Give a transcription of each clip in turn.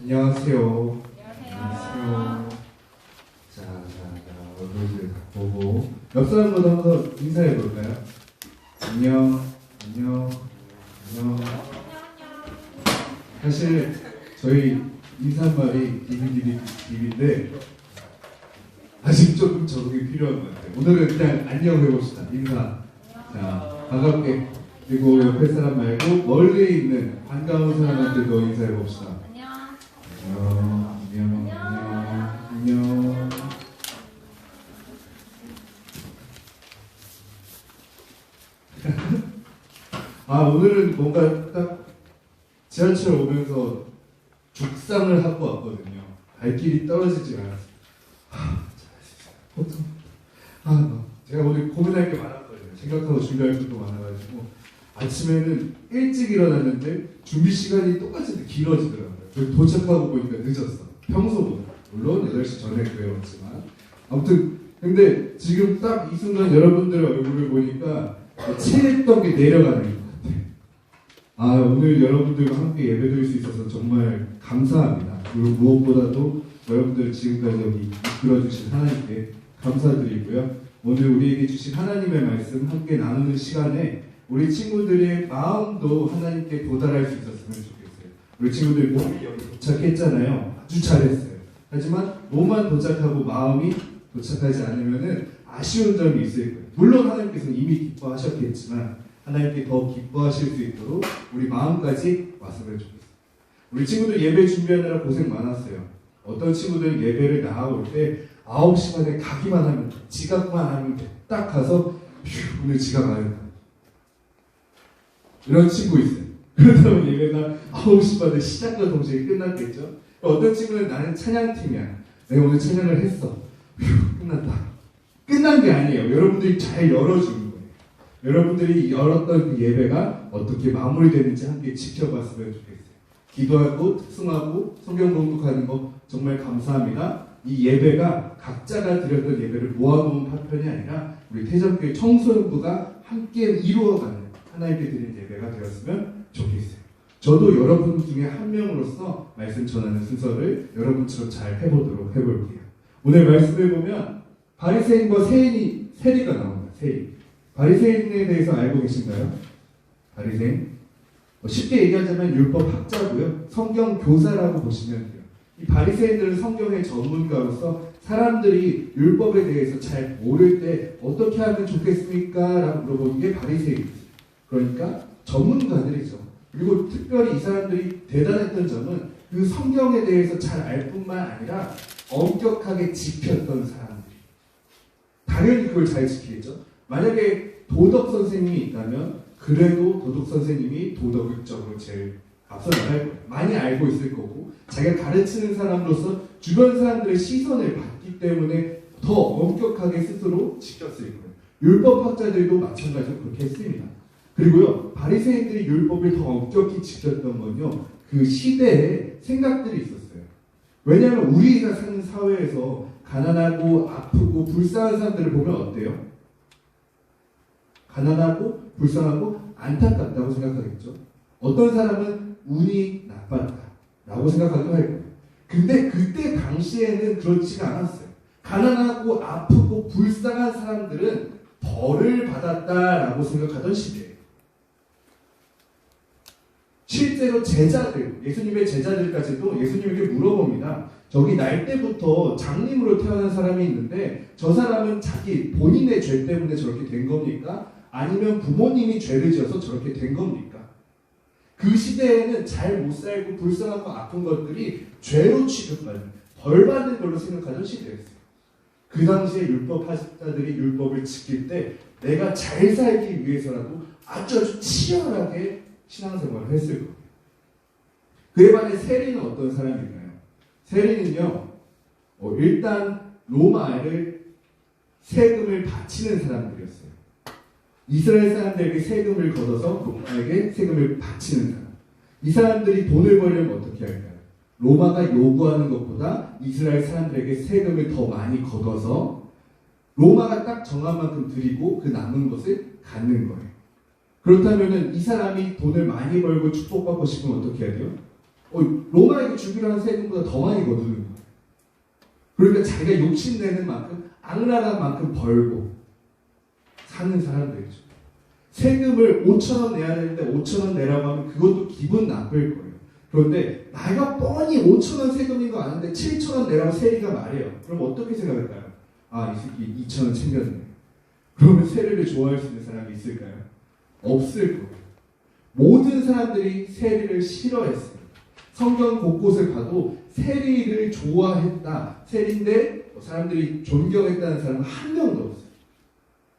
안녕하세요. 안녕하세요. 자, 얼굴들 다 보고 옆 사람보다 한번 인사해 볼까요? 안녕, 안녕, 안녕. 사실 저희 인사말이 디비디비인데 아직 조금 적응이 필요한 것 같아요. 오늘은 그냥 안녕 해봅시다. 인사. 자, 반갑게. 그리고 옆에 사람 말고 멀리 있는 반가운 사람한테도 인사해 봅시다. 안녕. 안녕. 아, 오늘은 뭔가 딱 지하철 오면서 죽상을 하고 왔거든요. 발길이 떨어지지 않았어요. 보통 제가 오늘 고민할 게 많았거든요. 생각하고 준비할 것도 많아가지고 아침에는 일찍 일어났는데 준비 시간이 똑같이 길어지더라고요. 도착하고 보니까 늦었어. 평소보다. 물론 8시 전에 그래왔지만 아무튼 근데 지금 딱 이 순간 여러분들의 얼굴을 보니까 체했던 게 내려가는 것 같아요. 아, 오늘 여러분들과 함께 예배드릴 수 있어서 정말 감사합니다. 그리고 무엇보다도 여러분들 지금까지 여기 이끌어주신 하나님께 감사드리고요. 오늘 우리에게 주신 하나님의 말씀 함께 나누는 시간에 우리 친구들의 마음도 하나님께 도달할 수 있었으면 좋겠어요. 우리 친구들 몸이 여기 도착했잖아요. 아주 잘했어요. 하지만 몸만 도착하고 마음이 도착하지 않으면은 아쉬운 점이 있을 거예요. 물론 하나님께서는 이미 기뻐하셨겠지만 하나님께 더 기뻐하실 수 있도록 우리 마음까지 왔으면 좋겠어요. 우리 친구들 예배 준비하느라 고생 많았어요. 어떤 친구들은 예배를 나올 때 9시 반에 가기만 하면 지각만 하면 딱 가서 휴, 오늘 지각 안 했다. 이런 친구 있어요. 그렇다면 예배가 9시 반에 시작과 동시에 끝났겠죠. 어떤 친구는 나는 찬양팀이야. 내가 오늘 찬양을 했어. 휴, 끝났다. 끝난 게 아니에요. 여러분들이 잘 열어주는 거예요. 여러분들이 열었던 그 예배가 어떻게 마무리되는지 함께 지켜봤으면 좋겠어요. 기도하고 특승하고 성경 공독하는 거 정말 감사합니다. 이 예배가 각자가 드렸던 예배를 모아놓은 파편이 아니라 우리 태전교회 청소년부가 함께 이루어가는 하나님께 드린 예배가 되었으면 좋겠어요. 저도 여러분 중에 한 명으로서 말씀 전하는 순서를 여러분처럼 잘 해보도록 해볼게요. 오늘 말씀을 보면 바리새인과 세리가 나옵니다. 세리. 바리새인에 대해서 알고 계신가요? 바리새인? 쉽게 얘기하자면 율법 학자고요. 성경 교사라고 보시면 돼요. 이 바리새인들은 성경의 전문가로서 사람들이 율법에 대해서 잘 모를 때 어떻게 하면 좋겠습니까? 라고 물어보는 게 바리새인이죠. 그러니까 전문가들이죠. 그리고 특별히 이 사람들이 대단했던 점은 그 성경에 대해서 잘 알 뿐만 아니라 엄격하게 지켰던 사람들이. 당연히 그걸 잘 지키겠죠. 만약에 도덕 선생님이 있다면 그래도 도덕 선생님이 도덕적으로 제일 앞서 나갈 거예요. 많이 알고 있을 거고 자기가 가르치는 사람으로서 주변 사람들의 시선을 받기 때문에 더 엄격하게 스스로 지켰을 거예요. 율법학자들도 마찬가지로 그렇게 했습니다. 그리고요, 바리새인들이 율법을 더 엄격히 지켰던 건요, 그 시대에 생각들이 있었어요. 왜냐하면 우리가 사는 사회에서 가난하고 아프고 불쌍한 사람들을 보면 어때요? 가난하고 불쌍하고 안타깝다고 생각하겠죠. 어떤 사람은 운이 나빴다라고 생각하기도 할 거예요. 근데 그때 당시에는 그렇지가 않았어요. 가난하고 아프고 불쌍한 사람들은 벌을 받았다라고 생각하던 시대예요. 실제로 제자들, 예수님의 제자들까지도 예수님에게 물어봅니다. 저기 날 때부터 장님으로 태어난 사람이 있는데 저 사람은 자기 본인의 죄 때문에 저렇게 된 겁니까? 아니면 부모님이 죄를 지어서 저렇게 된 겁니까? 그 시대에는 잘 못 살고 불쌍하고 아픈 것들이 죄로 취급받는, 벌 받는 걸로 생각하던 시대였어요. 그 당시에 율법학자들이 율법을 지킬 때 내가 잘 살기 위해서라도 아주 치열하게 신앙생활을 했을 거예요. 그에 반해 세리는 어떤 사람인가요? 세리는요, 일단 로마를 세금을 바치는 사람들이었어요. 이스라엘 사람들에게 세금을 걷어서 로마에게 세금을 바치는 사람. 이 사람들이 돈을 벌려면 어떻게 할까요? 로마가 요구하는 것보다 이스라엘 사람들에게 세금을 더 많이 걷어서 로마가 딱 정한 만큼 드리고 그 남은 것을 갖는 거예요. 그렇다면 이 사람이 돈을 많이 벌고 축복받고 싶으면 어떻게 해야 돼요? 로마에게 주기로 한 세금보다 더 많이 거두는 거예요. 그러니까 자기가 욕심내는 만큼 악랄한 만큼 벌고 사는 사람들이죠. 세금을 5,000원 내야 되는데 5,000원 내라고 하면 그것도 기분 나쁠 거예요. 그런데 내가 뻔히 5,000원 세금인 거 아는데 7,000원 내라고 세리가 말해요. 그럼 어떻게 생각할까요? 아, 이 새끼 2,000원 챙겼네. 그러면 세리를 좋아할 수 있는 사람이 있을까요? 없을 거예요. 모든 사람들이 세리를 싫어했어요. 성경 곳곳을 가도 세리를 좋아했다. 세리인데 사람들이 존경했다는 사람은 한 명도 없어요.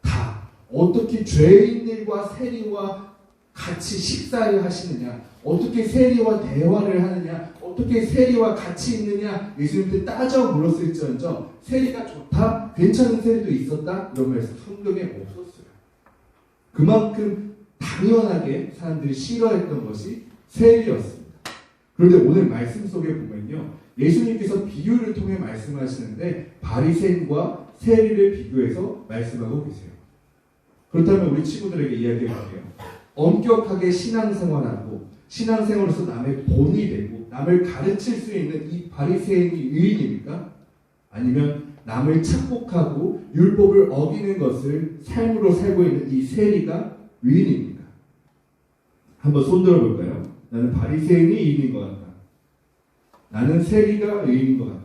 다 어떻게 죄인들과 세리와 같이 식사를 하시느냐, 어떻게 세리와 대화를 하느냐, 어떻게 세리와 같이 있느냐, 예수님한테 따져 물었을지언정 세리가 좋다, 괜찮은 세리도 있었다, 이런 말씀 성경에 없었어요. 그만큼 당연하게 사람들이 싫어했던 것이 세리였습니다. 그런데 오늘 말씀 속에 보면요, 예수님께서 비유를 통해 말씀하시는데 바리새인과 세리를 비교해서 말씀하고 계세요. 그렇다면 우리 친구들에게 이야기해 볼게요. 엄격하게 신앙생활하고 신앙생활로서 남의 본이 되고 남을 가르칠 수 있는 이 바리새인이 의인입니까? 아니면 남을 착복하고 율법을 어기는 것을 삶으로 살고 있는 이 세리가 의인입니까? 한번 손들어 볼까요? 나는 바리새인이 의인인 것 같다. 나는 세리가 의인인 것 같다.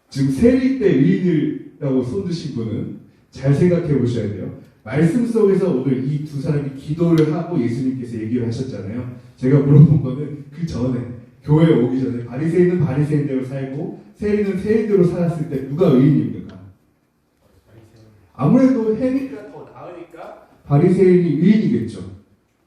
지금 세리 때 의인이라고 손드신 분은 잘 생각해 보셔야 돼요. 말씀 속에서 오늘 이 두 사람이 기도를 하고 예수님께서 얘기를 하셨잖아요. 제가 물어본 거는 그 전에, 교회에 오기 전에 바리새인은 바리새인대로 살고 세리는 세리대로 살았을 때 누가 의인입니까? 아무래도 행위가 더 나으니까 바리새인이 의인이겠죠.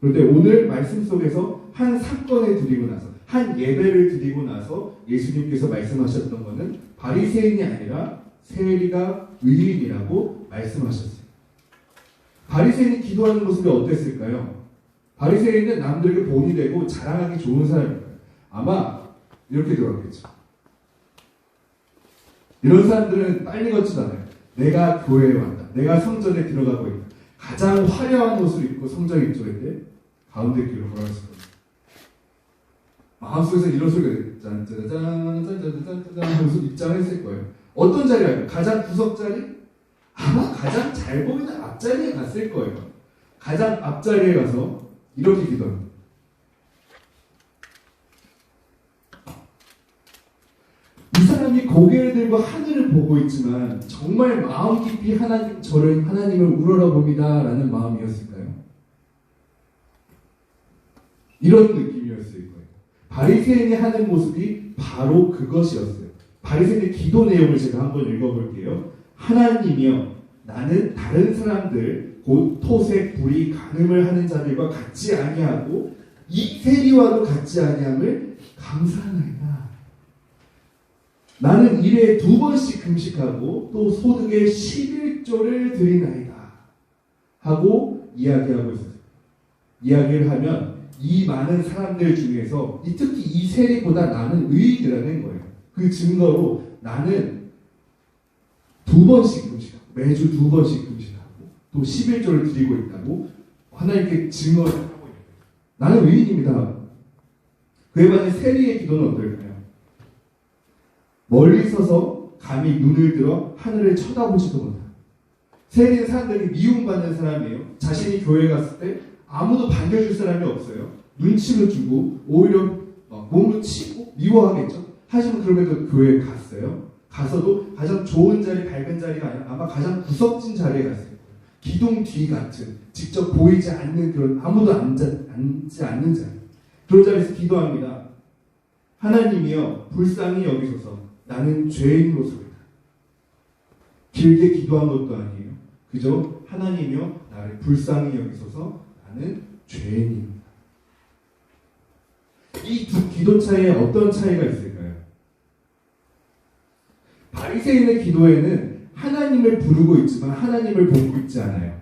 그런데 오늘 말씀 속에서 한 사건을 드리고 나서, 한 예배를 드리고 나서 예수님께서 말씀하셨던 것은 바리새인이 아니라 세리가 의인이라고 말씀하셨어요. 바리새인이 기도하는 모습이 어땠을까요? 바리새인은 남들에게 본이 되고 자랑하기 좋은 사람입니다. 아마 이렇게 들어갔겠죠. 이런 사람들은 빨리 걷지도 않아요. 내가 교회에 왔다. 내가 성전에 들어가고 있다. 가장 화려한 옷을 입고 성전에 입조했는데 가운데 길로 걸어갔을 겁니다. 마음속에서 이런 소리가 짠짜잔 짠짜잔 하면서 입장했을 거예요. 어떤 자리에 갈까요? 가장 구석 자리? 아마 가장 잘 보이는 앞자리에 갔을 거예요. 가장 앞자리에 가서 이렇게 기도합니다. 이 사람이 고개를 들고 하늘을 보고 있지만 정말 마음 깊이 하나님을 우러러봅니다 라는 마음이었을까요? 이런 느낌이었을 거예요. 바리새인이 하는 모습이 바로 그것이었어요. 바리새인의 기도 내용을 제가 한번 읽어볼게요. 하나님이여, 나는 다른 사람들 곧 토색, 불의, 간음을 하는 자들과 같지 아니하고 이 세리와도 같지 아니함을 감사하나이다. 나는 일에 2번씩 금식하고 또 소득의 11조를 드리나이다 하고 이야기하고 있었어요. 이야기를 하면 이 많은 사람들 중에서 특히 이 세리보다 나는 의인이라는 거예요. 그 증거로 나는 2번씩 금식하고 매주 2번씩 금식하고 또 11조를 드리고 있다고 하나님께 증거를 하고 있는 거예요. 나는 의인입니다. 그에 반해 세리의 기도는 어떨까요? 멀리 서서 감히 눈을 들어 하늘을 쳐다보지도 못하고, 세리는 사람들이 미움받는 사람이에요. 자신이 교회에 갔을 때 아무도 반겨줄 사람이 없어요. 눈치를 주고 오히려 몸으로 치고 미워하겠죠. 하지만 그럼에도 교회에 갔어요. 가서도 가장 좋은 자리, 밝은 자리가 아니라 아마 가장 구석진 자리에 갔어요. 기둥 뒤 같은, 직접 보이지 않는 그런, 아무도 앉지 않는 자리. 그런 자리에서 기도합니다. 하나님이여, 불쌍히 여기소서. 나는 죄인으로서이다. 길게 기도한 것도 아니에요. 그저 하나님이여, 나를 불쌍히 여기소서. 나는 죄인입니다. 이 두 기도 차이에 어떤 차이가 있을까요? 바리새인의 기도에는 하나님을 부르고 있지만 하나님을 보고 있지 않아요.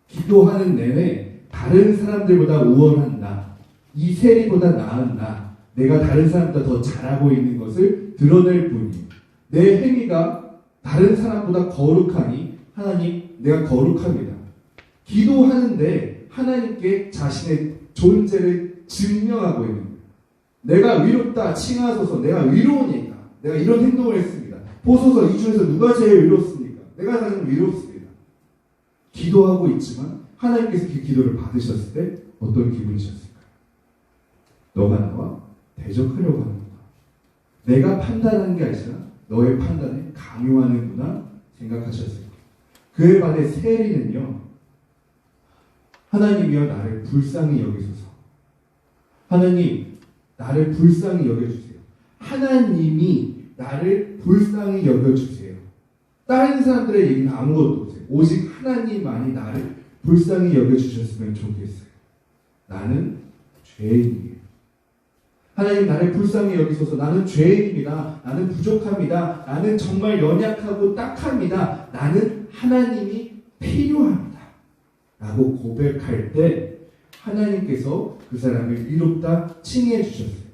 기도하는 내내 다른 사람들보다 우월한 나, 이 세리보다 나은 나, 내가 다른 사람보다 더 잘하고 있는 것을 드러낼 뿐이에요. 내 행위가 다른 사람보다 거룩하니 하나님, 내가 거룩합니다. 기도하는데 하나님께 자신의 존재를 증명하고 있는 거예요. 내가 위롭다 칭하소서. 내가 위로우니까 내가 이런 행동을 했습니다. 보소서 이 중에서 누가 제일 위롭습니까? 내가 가장 위롭습니다. 기도하고 있지만 하나님께서 그 기도를 받으셨을 때 어떤 기분이셨을까요? 너가 나와 대적하려고 하는구나. 내가 판단하는 게 아니라 너의 판단에 강요하는구나 생각하셨을 거예요. 그에 반해 세리는요. 하나님이여 나를 불쌍히 여기소서. 하나님 나를 불쌍히 여겨주세요. 하나님이 나를 불쌍히 여겨주세요. 다른 사람들의 얘기는 아무것도 없어요. 오직 하나님만이 나를 불쌍히 여겨주셨으면 좋겠어요. 나는 죄인이에요. 하나님 나를 불쌍히 여기소서. 나는 죄인입니다. 나는 부족합니다. 나는 정말 연약하고 딱합니다. 나는 하나님이 필요합니다. 라고 고백할 때 하나님께서 그 사람을 위롭다 칭해 주셨어요.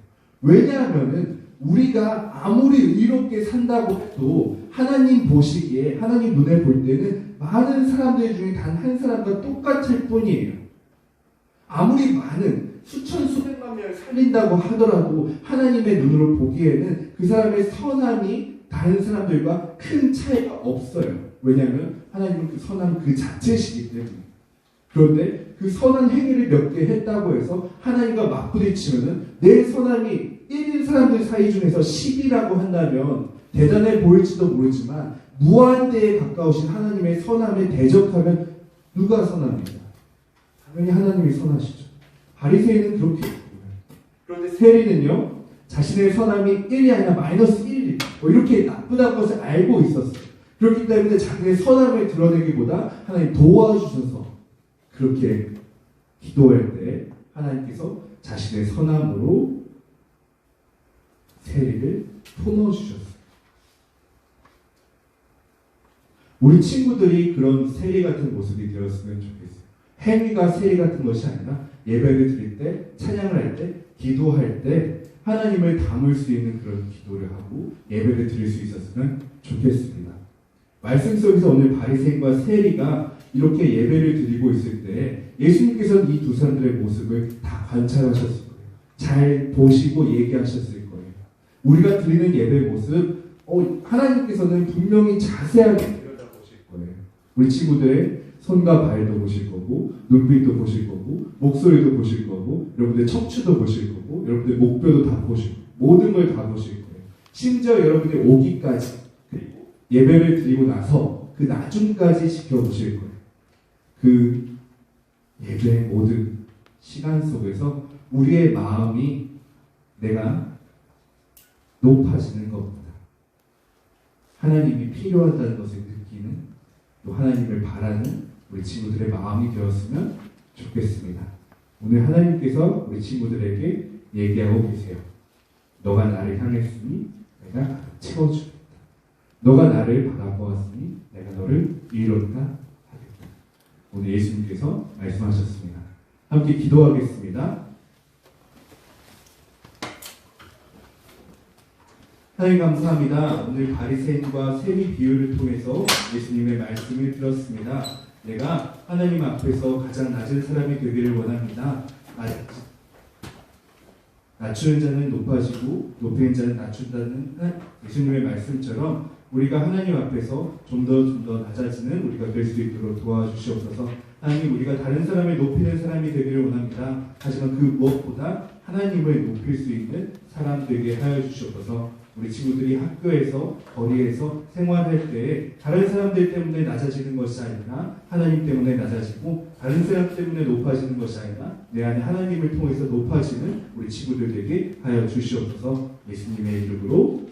왜냐하면은 우리가 아무리 의롭게 산다고 해도 하나님 보시기에 하나님 눈에 볼 때는 많은 사람들 중에 단 한 사람과 똑같을 뿐이에요. 아무리 많은 수천 수백만 명을 살린다고 하더라도 하나님의 눈으로 보기에는 그 사람의 선함이 다른 사람들과 큰 차이가 없어요. 왜냐하면 하나님은 그 선함 그 자체시기 때문에. 그런데 그 선한 행위를 몇 개 했다고 해서 하나님과 맞부딪히면은 내 선함이 1인 사람들 사이 중에서 10이라고 한다면 대단해 보일지도 모르지만 무한대에 가까우신 하나님의 선함에 대적하면 누가 선합니까? 당연히 하나님이 선하시죠. 바리새인은 그렇게 했고요. 그런데 세리는요, 자신의 선함이 1이 아니라 마이너스 1 이렇게 나쁘다는 것을 알고 있었어요. 그렇기 때문에 자기의 선함을 드러내기보다 하나님 도와주셔서 그렇게 기도할 때 하나님께서 자신의 선함으로 세리를 품어주셨어요. 우리 친구들이 그런 세리 같은 모습이 되었으면 좋겠어요. 행위가 세리 같은 것이 아니라 예배를 드릴 때, 찬양을 할 때, 기도할 때 하나님을 담을 수 있는 그런 기도를 하고 예배를 드릴 수 있었으면 좋겠습니다. 말씀 속에서 오늘 바리새인과 세리가 이렇게 예배를 드리고 있을 때 예수님께서는 이 두 사람들의 모습을 다 관찰하셨을 거예요. 잘 보시고 얘기하셨을 거예요. 우리가 드리는 예배 모습, 하나님께서는 분명히 자세하게 들여다보실 거예요. 우리 친구들의 손과 발도 보실 거고, 눈빛도 보실 거고, 목소리도 보실 거고, 여러분들의 척추도 보실 거고, 여러분들의 목뼈도 다 보실 거고, 모든 걸 다 보실 거예요. 심지어 여러분들의 오기까지, 그리고 예배를 드리고 나서 그 나중까지 지켜보실 거예요. 그 예배의 모든 시간 속에서 우리의 마음이 내가 높아지는 것보다 하나님이 필요하다는 것을 느끼는, 또 하나님을 바라는 우리 친구들의 마음이 되었으면 좋겠습니다. 오늘 하나님께서 우리 친구들에게 얘기하고 계세요. 너가 나를 향했으니 내가 가득 채워주겠다. 너가 나를 바라보았으니 내가 너를 위롭다 하겠다. 오늘 예수님께서 말씀하셨습니다. 함께 기도하겠습니다. 하나님 감사합니다. 오늘 바리새인과 세리 비유를 통해서 예수님의 말씀을 들었습니다. 내가 하나님 앞에서 가장 낮은 사람이 되기를 원합니다. 낮추는 자는 높아지고 높이는 자는 낮춘다는 예수님의 말씀처럼 우리가 하나님 앞에서 좀 더 낮아지는 우리가 될 수 있도록 도와주시옵소서. 하나님, 우리가 다른 사람을 높이는 사람이 되기를 원합니다. 하지만 그 무엇보다 하나님을 높일 수 있는 사람 되게 하여 주시옵소서. 우리 친구들이 학교에서, 거리에서 생활할 때 다른 사람들 때문에 낮아지는 것이 아니라 하나님 때문에 낮아지고, 다른 사람 때문에 높아지는 것이 아니라 내 안에 하나님을 통해서 높아지는 우리 친구들 되게 하여 주시옵소서. 예수님의 이름으로